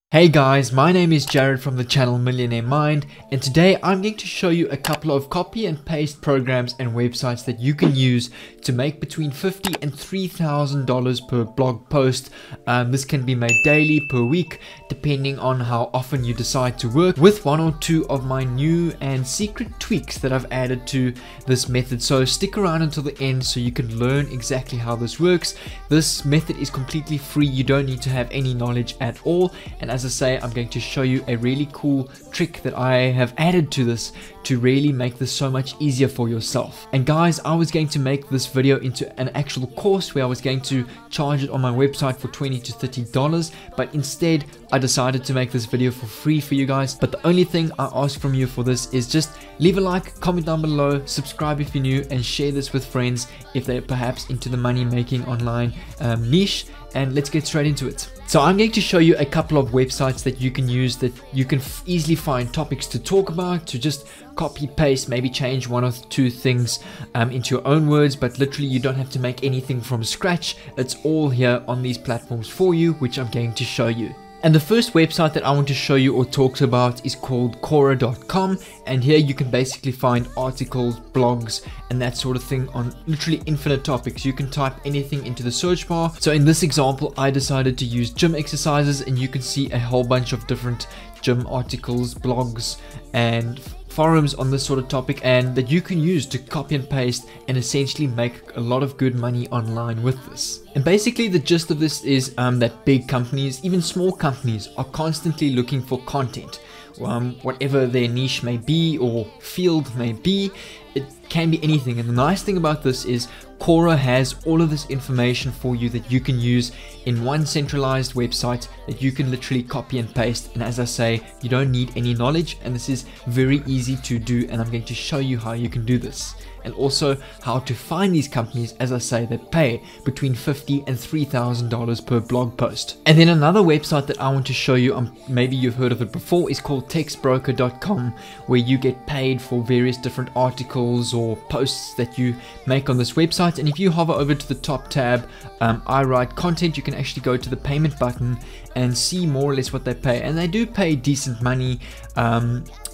Hey guys, my name is Jared from the channel Millionaire Mind, and today I'm going to show you a couple of copy and paste programs and websites that you can use to make between $50 and $3,000 per blog post. This can be made daily, per week, depending on how often you decide to work, with one or two of my new and secret tweaks that I've added to this method. So stick around until the end so you can learn exactly how this works. This method is completely free. You don't need to have any knowledge at all, and as I say, I'm going to show you a really cool trick that I have added to this to really make this so much easier for yourself. And guys, I was going to make this video into an actual course where I was going to charge it on my website for $20 to $30, but instead I decided to make this video for free for you guys. But the only thing I ask from you for this is just leave a like, comment down below, subscribe if you're new, and share this with friends if they're perhaps into the money making online niche. And let's get straight into it. So I'm going to show you a couple of websites that you can use that you can easily find topics to talk about, to just copy paste, maybe change one or two things into your own words, but literally you don't have to make anything from scratch. It's all here on these platforms for you, which I'm going to show you. And the first website that I want to show you or talk about is called Korra.com, and here you can basically find articles, blogs, and that sort of thing on literally infinite topics. You can type anything into the search bar. So in this example, I decided to use gym exercises, and you can see a whole bunch of different gym articles, blogs, and forums on this sort of topic, and that you can use to copy and paste and essentially make a lot of good money online with this. And basically the gist of this is that big companies, even small companies, are constantly looking for content. Whatever their niche may be or field may be, it can be anything. And the nice thing about this is Korra has all of this information for you that you can use in one centralized website that you can literally copy and paste. And as I say, you don't need any knowledge, and this is very easy to do, and I'm going to show you how you can do this, and also how to find these companies, as I say, that pay between $50 and $3,000 per blog post. And then another website that I want to show you, maybe you've heard of it before, is called textbroker.com, where you get paid for various different articles or posts that you make on this website. And if you hover over to the top tab, I write content, you can actually go to the payment button and see more or less what they pay. And they do pay decent money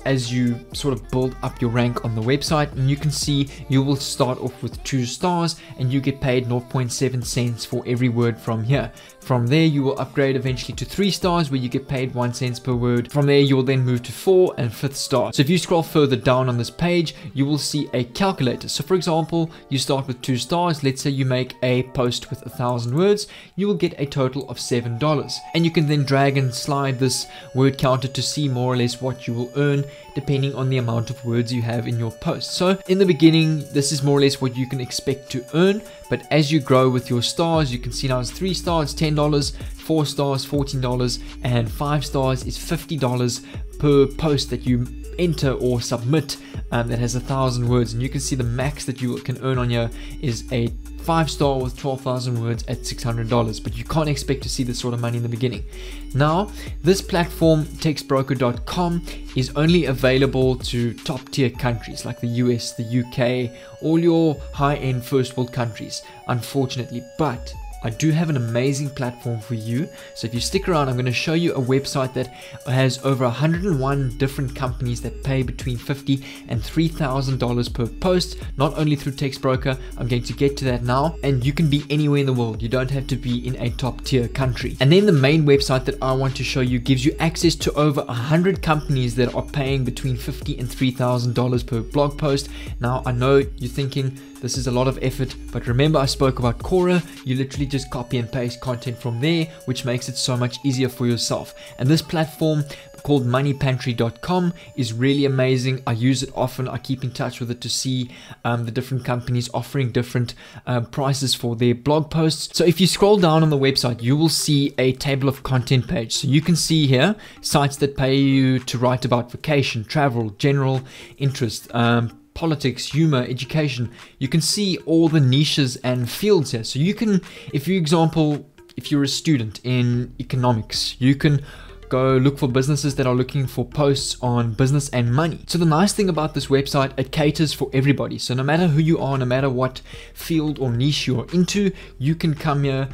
as you sort of build up your rank on the website. And you can see you will start off with 2 stars and you get paid 0.7 cents for every word from here. From there you will upgrade eventually to 3 stars where you get paid 1 cent per word. From there you will then move to 4 and 5th star. So if you scroll further down on this page, you will see a calculator. So for example, you start with 2 stars. Let's say you make a post with 1,000 words, you will get a total of $7. And you can then drag and slide this word counter to see more or less what you will earn depending on the amount of words you have in your post. So in the beginning, this is more or less what you can expect to earn, but as you grow with your stars, you can see now it's 3 stars, $10, 4 stars, $14, and 5 stars is $50 per post that you enter or submit that has 1,000 words. And you can see the max that you can earn on here is a 5-star with 12,000 words at $600, but you can't expect to see this sort of money in the beginning. Now, this platform, textbroker.com, is only available to top tier countries like the US, the UK, all your high-end first world countries, unfortunately. But I do have an amazing platform for you. So if you stick around, I'm going to show you a website that has over 101 different companies that pay between $50 and $3,000 per post, not only through Tex Broker. I'm going to get to that now, and you can be anywhere in the world. You don't have to be in a top tier country. And then the main website that I want to show you gives you access to over 100 companies that are paying between $50 and $3,000 per blog post. Now, I know you're thinking, this is a lot of effort, but remember I spoke about Korra. You literally just copy and paste content from there, which makes it so much easier for yourself. And this platform called moneypantry.com is really amazing. I use it often. I keep in touch with it to see the different companies offering different prices for their blog posts. So if you scroll down on the website, you will see a table of content page. So you can see here sites that pay you to write about vacation, travel, general interest, politics, humor, education. You can see all the niches and fields here. So you can, if you're a student in economics, you can go look for businesses that are looking for posts on business and money. So the nice thing about this website, it caters for everybody. So no matter who you are, no matter what field or niche you're into, you can come here,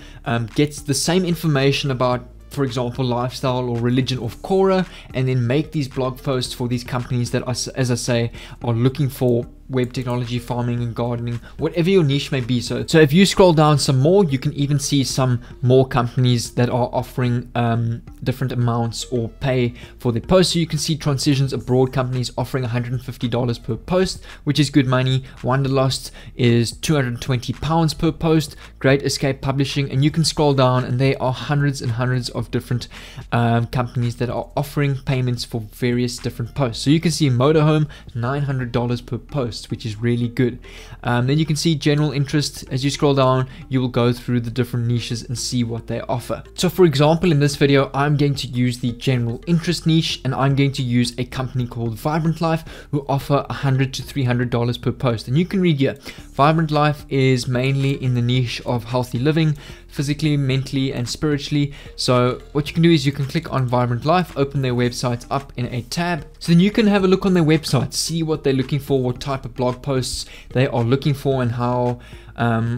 get the same information about for example, lifestyle or religion of Korra, and then make these blog posts for these companies that, as I say, are looking for web technology, farming and gardening, whatever your niche may be. So if you scroll down some more, you can even see some more companies that are offering different amounts or pay for their posts. So you can see Transitions Abroad companies offering $150 per post, which is good money. Wanderlust is £220 per post. Great Escape Publishing, and you can scroll down and there are hundreds and hundreds of different companies that are offering payments for various different posts. So you can see Motorhome, $900 per post, which is really good. Then you can see general interest. As you scroll down, you will go through the different niches and see what they offer. So for example, in this video, I'm going to use the general interest niche, and I'm going to use a company called Vibrant Life, who offer $100 to $300 per post. And you can read here, Vibrant Life is mainly in the niche of healthy living, physically, mentally and spiritually. So what you can do is you can click on Vibrant Life, open their website up in a tab, so then you can have a look on their website, see what they're looking for, what type of blog posts they are looking for, and how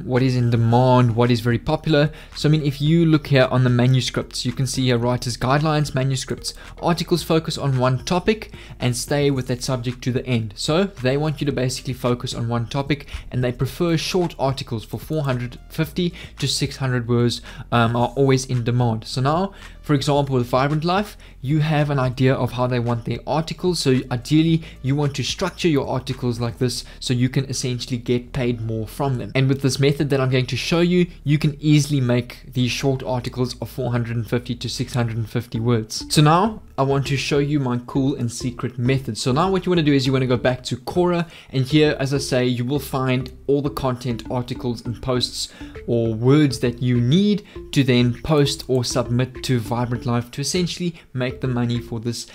what is in demand, what is very popular. So I mean, if you look here on the manuscripts, you can see here writers guidelines, manuscripts. Articles focus on one topic and stay with that subject to the end. So they want you to basically focus on one topic, and they prefer short articles for 450 to 600 words are always in demand. So now, for example, with Vibrant Life, you have an idea of how they want their articles. So ideally, you want to structure your articles like this so you can essentially get paid more from them. And with this method that I'm going to show you, you can easily make these short articles of 450 to 650 words. So now I want to show you my cool and secret method. So now what you want to do is you want to go back to Korra, and here, as I say, you will find all the content, articles and posts or words that you need to then post or submit to Vibrant Life to essentially make the money for this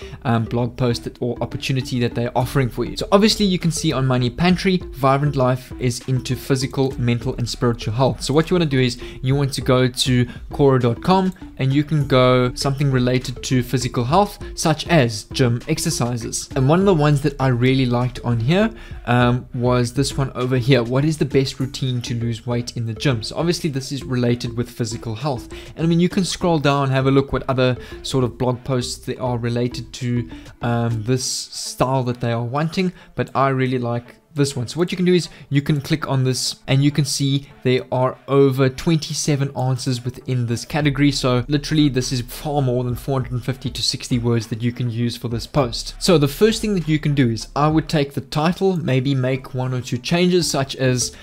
blog post or opportunity that they're offering for you. So obviously you can see on Money Pantry, Vibrant Life is into physical, mental and spiritual health. So what you want to do is you want to go to Korra.com, and you can go something related to physical health, such as gym exercises. And one of the ones that I really liked on here was this one over here. What is the best routine to lose weight in the gym? So obviously this is related with physical health. And I mean, you can scroll down, have a look what other sort of blog posts that are related to this style that they are wanting, but I really like this one. So what you can do is you can click on this, and you can see there are over 27 answers within this category. So literally this is far more than 450 to 60 words that you can use for this post. So the first thing that you can do is I would take the title, maybe make one or two changes, such as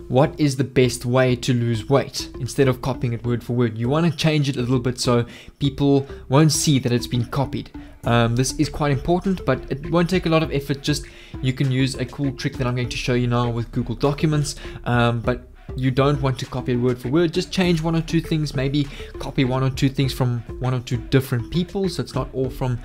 what is the best way to lose weight, instead of copying it word for word. You want to change it a little bit so people won't see that it's been copied. This is quite important, but it won't take a lot of effort. Just you can use a cool trick that I'm going to show you now with Google Documents, but you don't want to copy it word for word. Just change one or two things, maybe copy one or two things from one or two different people, so it's not all from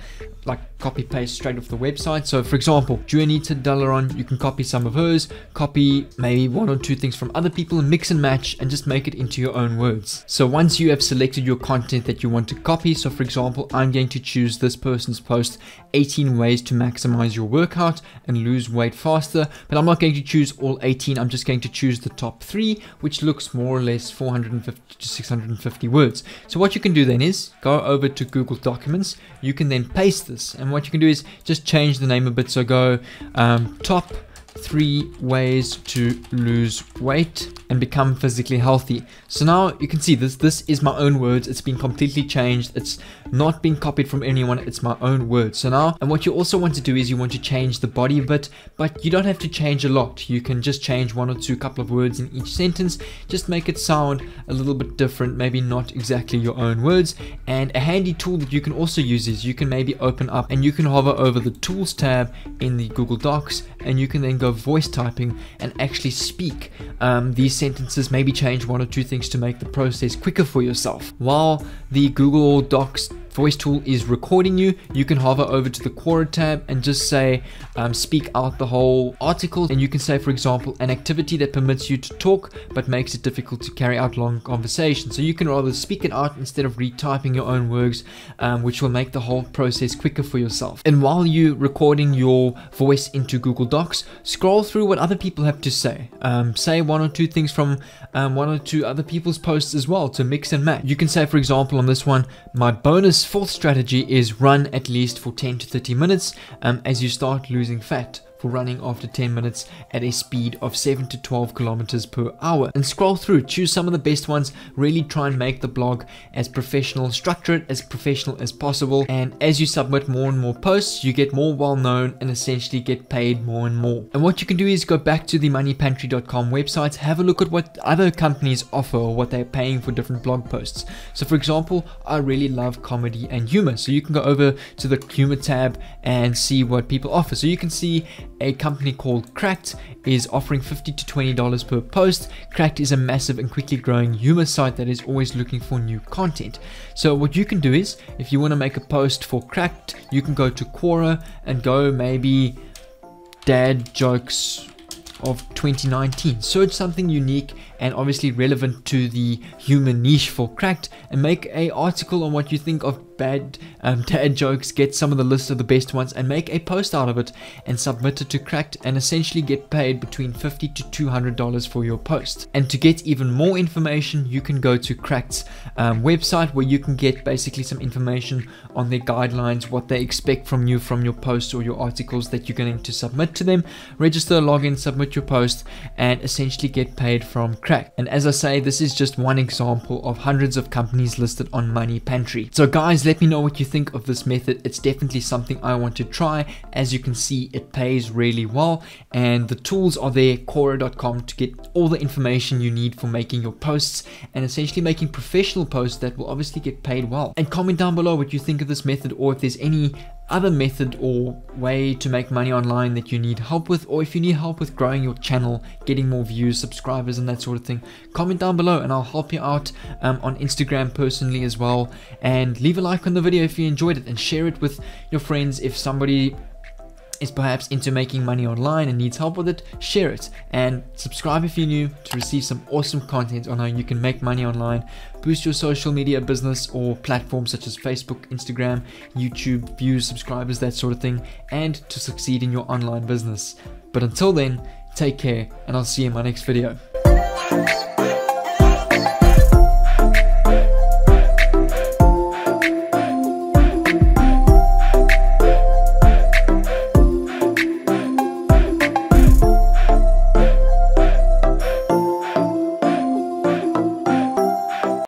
like copy paste straight off the website. So for example, Juanita Dalaron, you can copy some of hers, copy maybe one or two things from other people, and mix and match and just make it into your own words. So once you have selected your content that you want to copy, so for example, I'm going to choose this person's post, 18 ways to maximize your workout and lose weight faster, but I'm not going to choose all 18. I'm just going to choose the top 3, which looks more or less 450 to 650 words. So what you can do then is go over to Google Documents. You can then paste this, and what you can do is just change the name a bit. So go top 3 ways to lose weight and become physically healthy. So now you can see this is my own words. It's been completely changed. It's not been copied from anyone. It's my own words. So now, and what you also want to do is you want to change the body a bit, but you don't have to change a lot. You can just change one or two couple of words in each sentence. Just make it sound a little bit different, maybe not exactly your own words. And a handy tool that you can also use is you can maybe open up and you can hover over the Tools tab in the Google Docs, and you can then go voice typing and actually speak these sentences, maybe change one or two things to make the process quicker for yourself. While the Google Docs voice tool is recording you, you can hover over to the Korra tab and just say speak out the whole article, and you can say, for example, an activity that permits you to talk but makes it difficult to carry out long conversations. So you can rather speak it out instead of retyping your own words, which will make the whole process quicker for yourself. And while you're recording your voice into Google Docs, scroll through what other people have to say. Say one or two things from one or two other people's posts as well to mix and match. You can say, for example, on this one, my bonus fourth strategy is run at least for 10 to 30 minutes as you start losing fat, for running after 10 minutes at a speed of 7 to 12 kilometers per hour. And scroll through, choose some of the best ones, really try and make the blog as professional, structure it as professional as possible. And as you submit more and more posts, you get more well known and essentially get paid more and more. And what you can do is go back to the moneypantry.com website, have a look at what other companies offer or what they're paying for different blog posts. So for example, I really love comedy and humor, so you can go over to the humor tab and see what people offer. So you can see a company called Cracked is offering $50 to $20 per post. Cracked is a massive and quickly growing humor site that is always looking for new content. So what you can do is, if you want to make a post for Cracked, you can go to Korra and go maybe dad jokes of 2019. Search something unique and obviously relevant to the humor niche for Cracked, and make a article on what you think of bad dad jokes, get some of the list of the best ones and make a post out of it and submit it to Cracked, and essentially get paid between $50 to $200 for your post. And to get even more information, you can go to Cracked's website, where you can get basically some information on their guidelines, what they expect from you from your posts or your articles that you're going to submit to them. Register, log in, submit your post, and essentially get paid from Cracked. And as I say, this is just one example of hundreds of companies listed on Money Pantry. So guys, let me know what you think of this method. It's definitely something I want to try. As you can see, it pays really well, and the tools are there, Korra.com, to get all the information you need for making your posts and essentially making professional posts that will obviously get paid well. And comment down below what you think of this method, or if there's any other method or way to make money online that you need help with, or if you need help with growing your channel, getting more views, subscribers and that sort of thing. Comment down below and I'll help you out on Instagram personally as well. And leave a like on the video if you enjoyed it, and share it with your friends. If somebody is perhaps into making money online and needs help with it, share it. And subscribe if you're new to receive some awesome content on how you can make money online, boost your social media business or platforms such as Facebook, Instagram, YouTube, views, subscribers, that sort of thing, and to succeed in your online business. But until then, take care, and I'll see you in my next video.